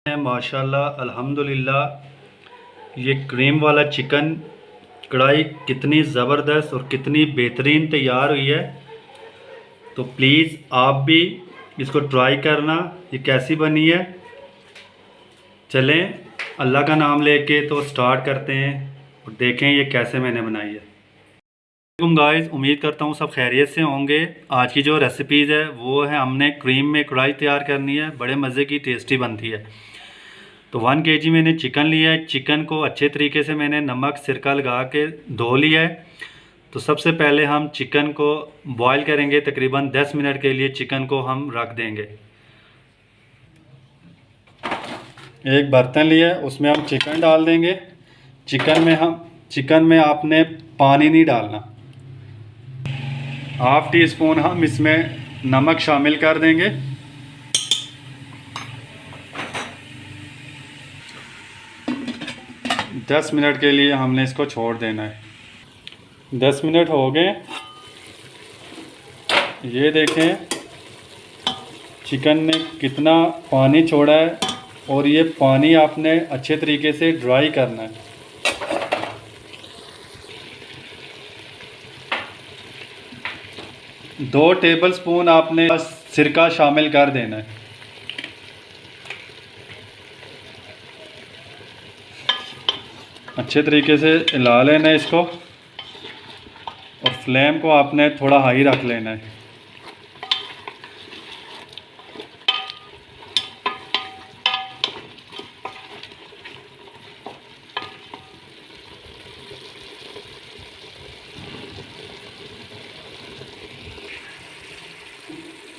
है माशाल्लाह अल्हम्दुलिल्लाह। ये क्रीम वाला चिकन कढ़ाई कितनी ज़बरदस्त और कितनी बेहतरीन तैयार हुई है। तो प्लीज़ आप भी इसको ट्राई करना, ये कैसी बनी है। चलें अल्लाह का नाम लेके तो स्टार्ट करते हैं और देखें ये कैसे मैंने बनाई है। गाइस, उम्मीद करता हूँ सब खैरियत से होंगे। आज की जो रेसिपीज़ है वो है, हमने क्रीम में कढ़ाई तैयार करनी है, बड़े मज़े की टेस्टी बनती है। तो 1 kg मैंने चिकन लिया है। चिकन को अच्छे तरीके से मैंने नमक सिरका लगा के धो लिया है। तो सबसे पहले हम चिकन को बॉईल करेंगे, तकरीबन 10 मिनट के लिए चिकन को हम रख देंगे। एक बर्तन लिया है, उसमें हम चिकन डाल देंगे। चिकन में आपने पानी नहीं डालना। हाफ टी स्पून हम इसमें नमक शामिल कर देंगे। 10 मिनट के लिए हमने इसको छोड़ देना है। 10 मिनट हो गए। ये देखें चिकन ने कितना पानी छोड़ा है और ये पानी आपने अच्छे तरीके से ड्राई करना है। दो टेबलस्पून आपने सिरका शामिल कर देना है। अच्छे तरीके से हिला लेना है इसको और फ्लेम को आपने थोड़ा हाई रख लेना है।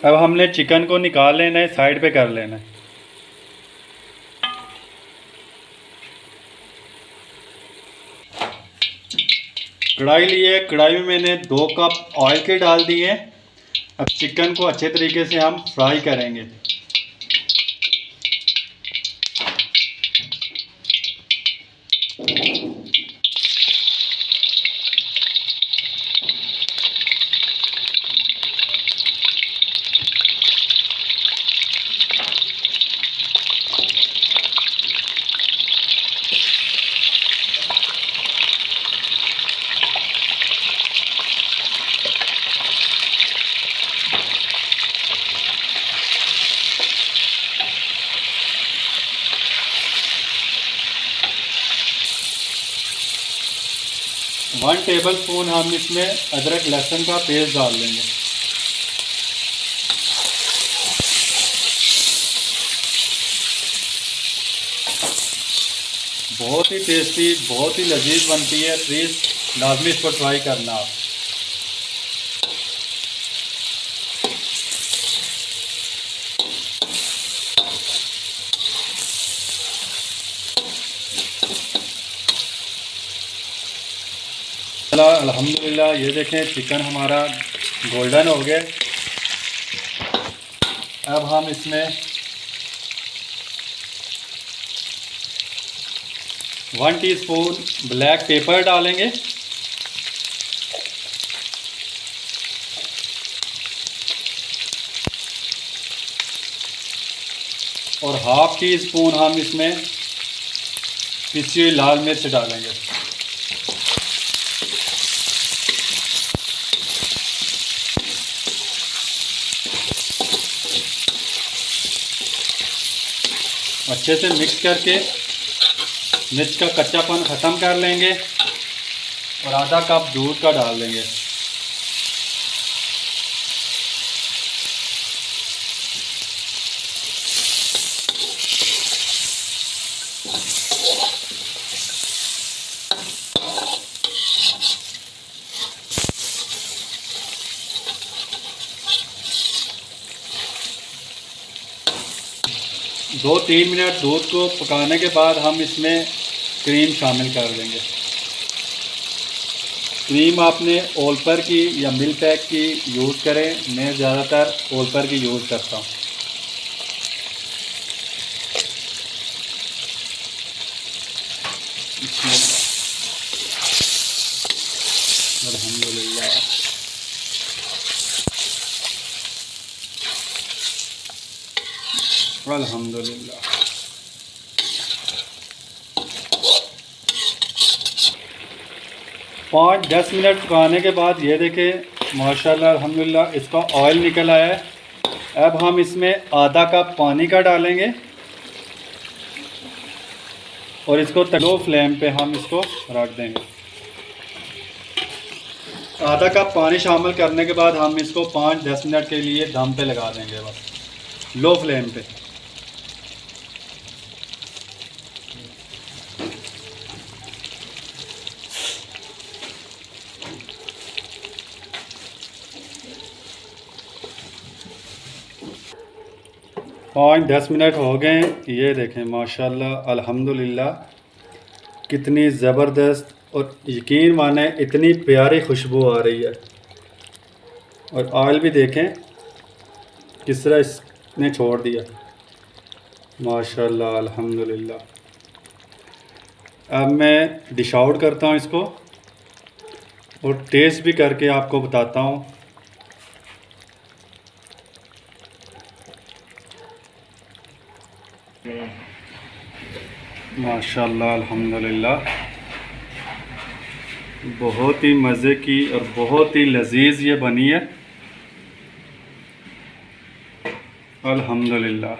अब हमने चिकन को निकाल लेना है, साइड पे कर लेना है। कढ़ाई ली है, कढ़ाई में मैंने 2 कप ऑयल के डाल दिए हैं। अब चिकन को अच्छे तरीके से हम फ्राई करेंगे। वन टेबल स्पून हम इसमें अदरक लहसुन का पेस्ट डाल देंगे। बहुत ही टेस्टी, बहुत ही लजीज बनती है। प्लीज़ लाजमी इसको ट्राई करना आप। अल्हम्दुलिल्लाह, ये देखें चिकन हमारा गोल्डन हो गया। अब हम इसमें 1 टीस्पून ब्लैक पेपर डालेंगे और हाफ टी स्पून हम इसमें पिसी हुई लाल मिर्च डालेंगे। अच्छे से मिक्स करके मिर्च का कच्चापन ख़त्म कर लेंगे और आधा कप दूध का डाल देंगे। दो 3 मिनट दूध को पकाने के बाद हम इसमें क्रीम शामिल कर देंगे। क्रीम आपने ओलपर की या मिल्क पैक की यूज़ करें। मैं ज़्यादातर ओलपर की यूज़ करता हूँ। अल्हम्दुलिल्लाह। अल्हम्दुलिल्लाह। 5-10 मिनट पकाने के बाद ये देखें माशाल्लाह अल्हम्दुलिल्लाह इसका ऑयल निकल आया है। अब हम इसमें आधा कप पानी का डालेंगे और इसको लो फ्लेम पे हम इसको रख देंगे। आधा कप पानी शामिल करने के बाद हम इसको 5-10 मिनट के लिए दम पे लगा देंगे, बस लो फ्लेम पे। 5-10 मिनट हो गए। ये देखें माशाल्लाह अल्हम्दुलिल्लाह कितनी ज़बरदस्त और यकीन माने इतनी प्यारी खुशबू आ रही है। और ऑयल भी देखें किस तरह इसने छोड़ दिया माशाल्लाह अल्हम्दुलिल्लाह। अब मैं डिश आउट करता हूँ इसको और टेस्ट भी करके आपको बताता हूँ। माशाल्लाह अल्हम्दुलिल्लाह बहुत ही मज़े की और बहुत ही लजीज ये बनी है अल्हम्दुलिल्लाह।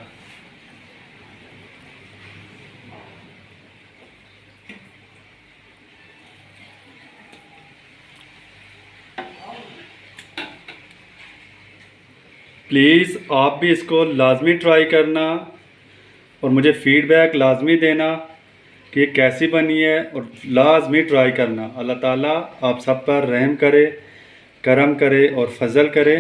प्लीज़ आप भी इसको लाजमी ट्राई करना और मुझे फ़ीडबैक लाजमी देना कि ये कैसी बनी है और लाजमी ट्राई करना। अल्लाह ताला आप सब पर रहम करे, करम करे और फजल करे।